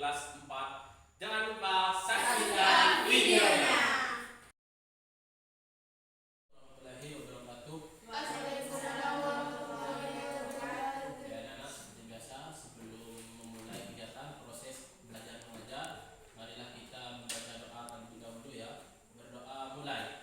kelas 4. Jangan lupa saksikan videonya. Warahmatullahi wabarakatuh. Waalaikumsalam warahmatullahi wabarakatuh. Ya anak-anak, seperti biasa sebelum memulai kegiatan proses belajar mengajar, marilah kita membaca doa terlebih dahulu ya. Berdoa mulai.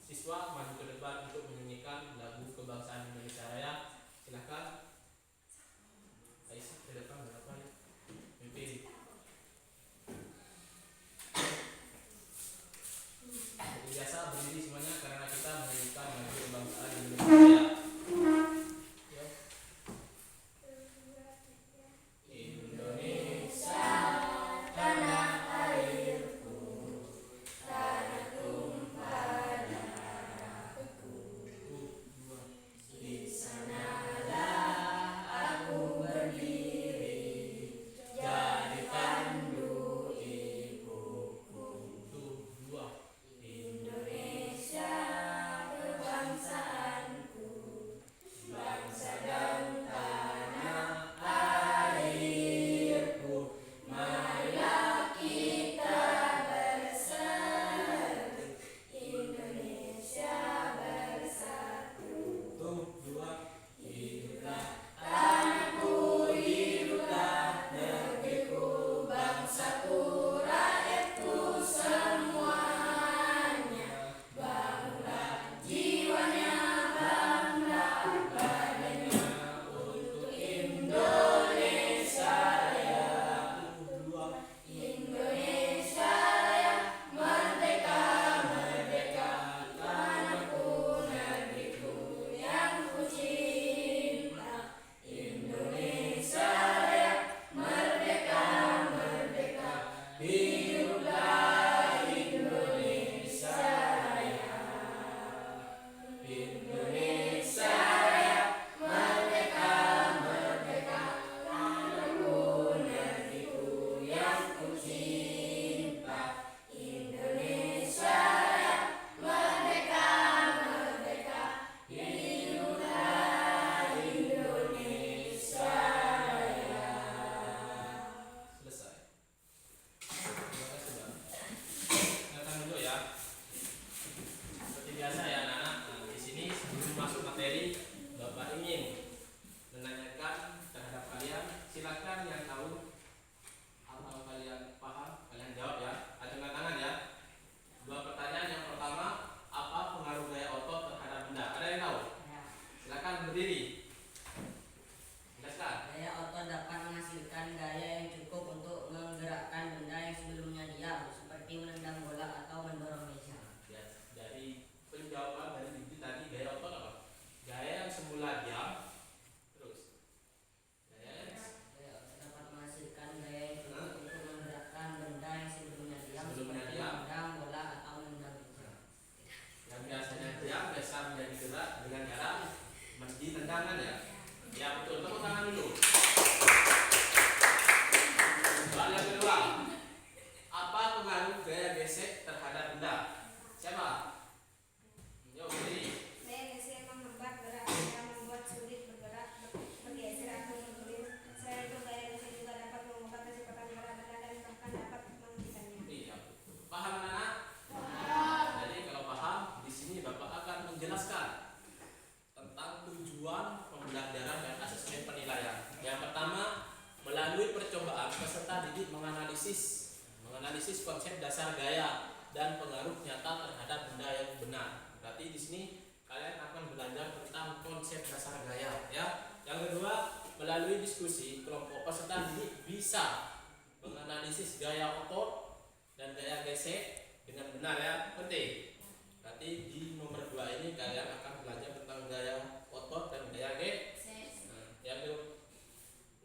Siswa maju ke depan untuk menyanyikan lagu kebangsaan Indonesia Raya. Silakan. Aisyah ke depan berapa ya? Mimpin. Seperti biasa berdiri semuanya karena kita menyanyikan lagu kebangsaan Indonesia Raya. menganalisis konsep dasar gaya dan pengaruh nyata terhadap benda yang benar. Berarti di sini kalian akan belajar tentang konsep dasar gaya, ya. Yang kedua, melalui diskusi kelompok peserta didik bisa menganalisis gaya otot dan gaya gesek dengan benar, ya. Penting. Berarti di nomor 2 ini kalian akan belajar tentang gaya otot dan gaya gesek. Yang kedua,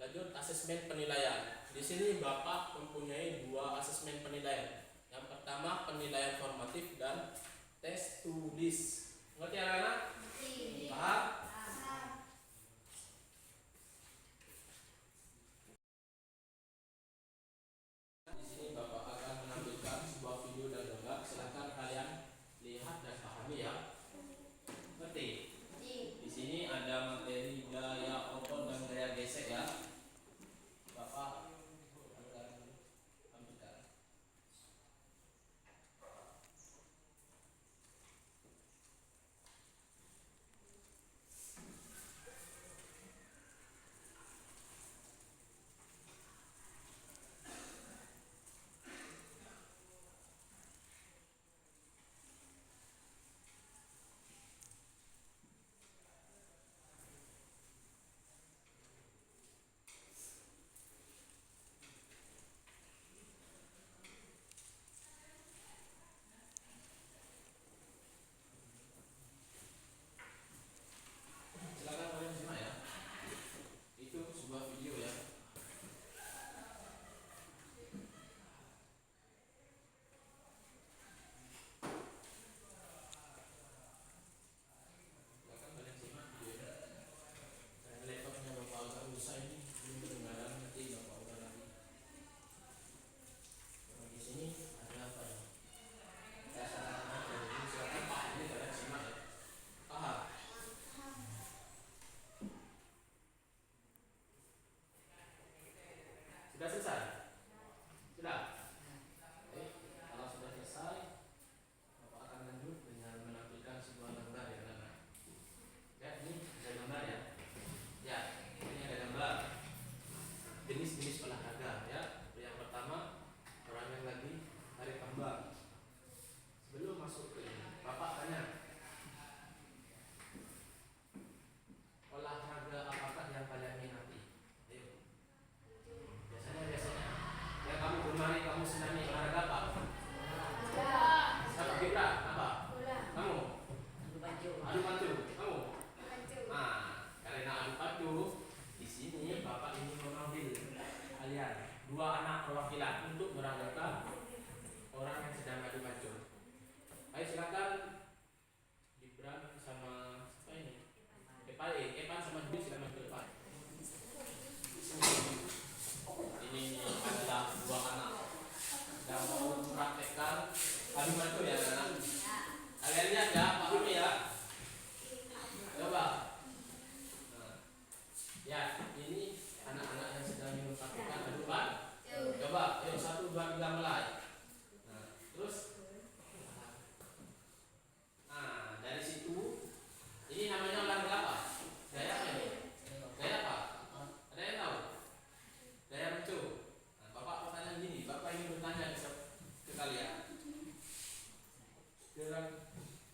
lanjut asesmen penilaian. Di sini Bapak mempunyai 2 asesmen penilaian. Yang pertama penilaian formatif dan tes tulis. Ngerti anak-anak? Paham? Di sini Bapak akan menampilkan sebuah video dan gambar. Silakan kalian lihat dan pahami, ya. Ngerti? Di sini ada materi gaya otot dan gaya gesek, ya. Bapak akan tampilkan. Silakan kalian simak, ya. Itu sebuah video, ya. Silakan kalian simak videonya. Laptopnya Bapak agak rusak ini, belum kedengaran, nanti Bapak ulang lagi. Nah, di sini ada apa, ya? Silakan Pak, ini kalian simak, ya. Paham? Sudah selesai? Sudah? Oke, kalau sudah selesai, Bapak akan lanjut dengan menampilkan sebuah gambar, ya, anak-anak. Ya, ini ada gambar, ya. Ya, ini ada gambar jenis-jenis olahraga, ya. Yang pertama, orang yang lagi tarik tambang. Sebelum masuk ke ini, Bapak tanya, olahraga apakah yang kalian minati? Ayo. Biasanya yang kamu gemari, kamu senangi olahraga apa? Sepak bola. Apa? Kamu? Adu pacu. Kamu? Nah, karena adu pacu, di sini Bapak ingin memanggil kalian 2 anak perwakilan untuk meragakan orang yang sedang adu pacu. Ayo silakan Gibran sama siapa ini? Evan sama Dwi silakan ke depan. Ini adalah 2 anak yang mau mempraktekkan adu pacu, ya, anak. Kalian lihat, ya, pahami, ya. Coba. Nah, ya, ini anak-anak yang sedang mempraktekkan adu pacu. Coba, yuk 1, 2, 3 mulai. Nah, terus. Nah, dari situ ini namanya olahraga apa? Gaya apa ini? Gaya apa? Ada yang tahu? Gaya pacu. Nah, Bapak mau tanya gini, Bapak ingin bertanya ke kalian.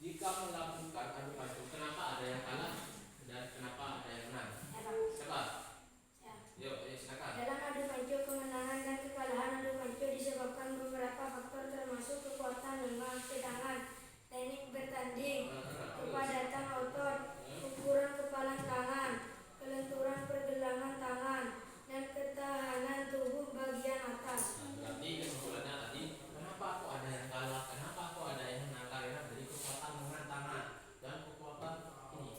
Jika melakukan adu pacu, kenapa ada yang kalah dan kenapa ada yang menang? Siapa? Yuk, silakan. Dalam adu pacu, kemenangan dan kekalahan adu pacu disebabkan beberapa faktor termasuk kekuatan lengan, kedangan, teknik bertanding, kepadatan otot, ukuran kepalan tangan, kelenturan pergelangan tangan, dan ketahanan tubuh bagian atas. Berarti kesimpulannya tadi, kenapa kok ada yang kalah, kenapa kok ada yang menang? Karena dari kekuatan lengan tangan dan kekuatan ini,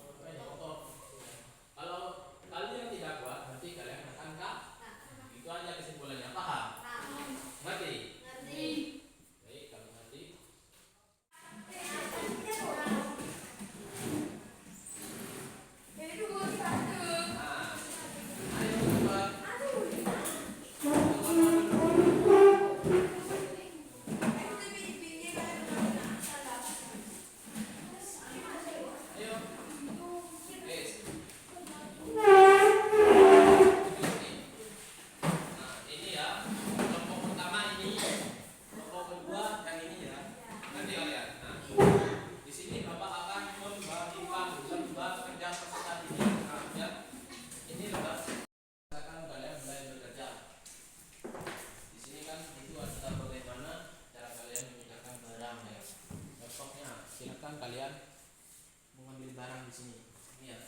mengambil barang di sini. Ini ya.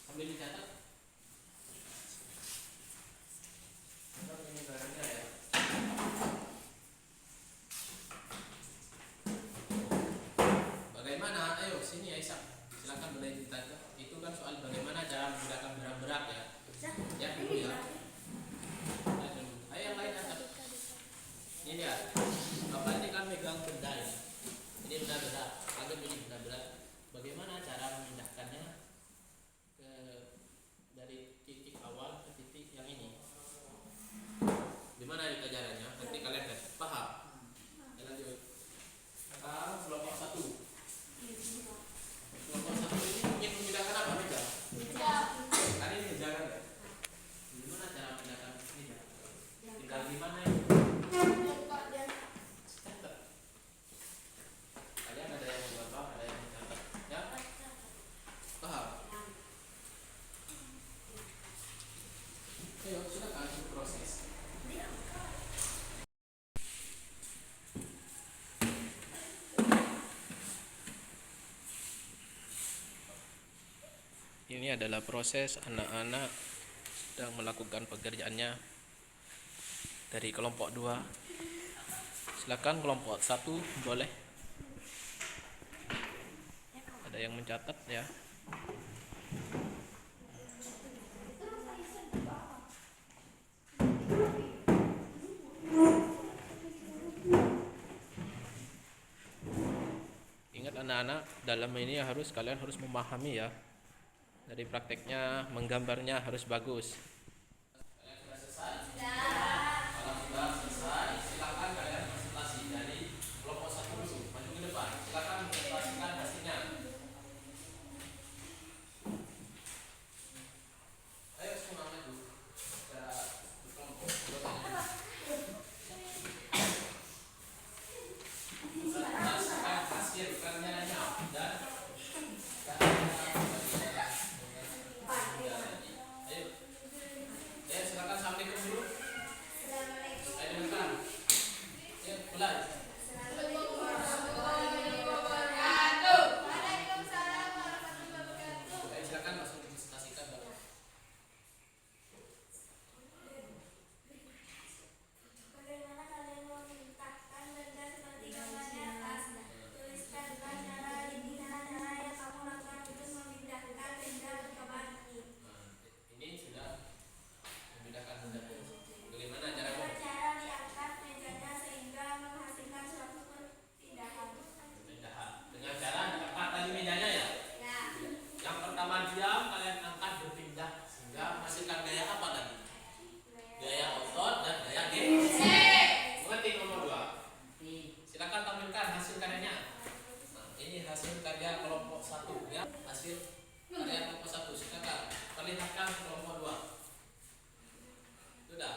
Sambil dicatat. Ini barangnya ya. Bagaimana? Ayo sini Aisyah. Silakan boleh ditanya. Itu kan soal bagaimana cara menggunakan barang berat ya. Ya dulu ya. Ayo yang lain catat. Ini dia. Bapak ini kan megang benda ini. Ini benda berat. Anggap ini benda berat. Bagaimana cara memindahkannya ke dari titik awal ke titik yang ini? Gimana itu caranya? Nanti kalian kan paham. Ya, lanjut. Sekarang kelompok 1. Kelompok 1 ini ingin memindahkan apa meja? Kan ini meja kan ya? Gimana cara memindahkan meja? Tinggal di mana ini? Catat. Kalian ada yang mencontoh, ada yang mencatat, ya? Paham? Ayo silakan proses. Ini adalah proses anak-anak sedang melakukan pekerjaannya dari kelompok 2. Silakan kelompok 1 boleh. Ada yang mencatat ya. Ingat anak-anak, dalam ini kalian harus memahami ya. Dari prakteknya, menggambarnya harus bagus. Kalau sudah selesai, silakan kalian presentasi dari kelompok 1 dulu. Maju ke depan. Silakan presentasikan hasilnya. Ayo semua maju. Secara berkelompok. Presentasikan hasil kerjanya dan silakan sampaikan dulu. Ayo depan. Ya, mulai. Ayo silakan langsung presentasikan Bapak. Bagaimana kalian memindahkan benda seperti gambar di atas? Tuliskan dengan cara yang kamu lakukan untuk memindahkan benda berkembang ini. Ini sudah memindahkan benda. Bagaimana caranya? Dengan cara diangkat mejanya sehingga menghasilkan suatu perpindahan. Dengan cara diangkat tadi mejanya ya. Yang pertama diam, kalian angkat berpindah sehingga menghasilkan gaya apa tadi? Gaya otot dan gaya gesek. Mengerti nomor 2? Silakan tampilkan hasil karyanya. Nah, ini hasil karya kelompok 1 ya. Hasil karya kelompok 1. Silakan perlihatkan kelompok 2. Sudah?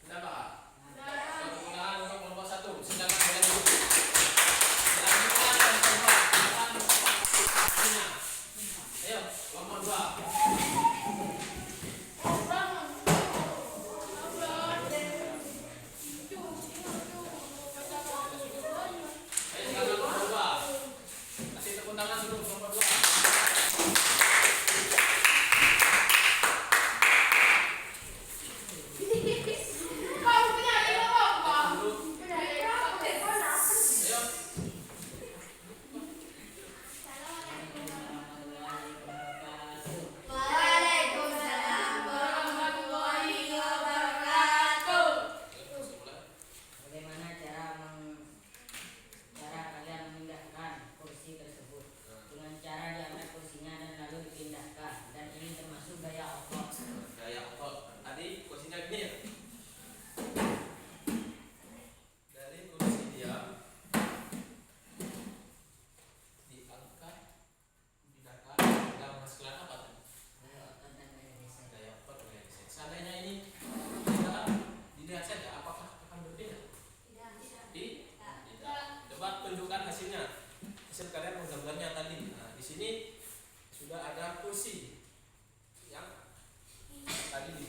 Sudah Pak? Tepuk tangan untuk kelompok 1. Silakan boleh duduk. Selanjutnya dan kelompok. Silakan hasilnya. Ayo, kelompok 2. Ayo silakan kelompok 2. Kasih tepuk tangan dulu kelompok 2. Bagaimana cara kalian memindahkan kursi tersebut? Dengan cara diangkat kursinya dan lalu dipindahkan. Dan ini termasuk gaya otot. Gaya otot. Tadi kursinya gini ya. Dari kursi diam diangkat, dipindahkan, dan menghasilkan apa tadi? Gaya otot dan gaya gesek. Gaya otot, gaya gesek. Seandainya ini kita dilihat saja, apakah akan berbeda? Tidak. Coba tunjukkan hasilnya. Hasil kalian menggambarnya tadi. Nah, di sini sudah ada kursi yang tadi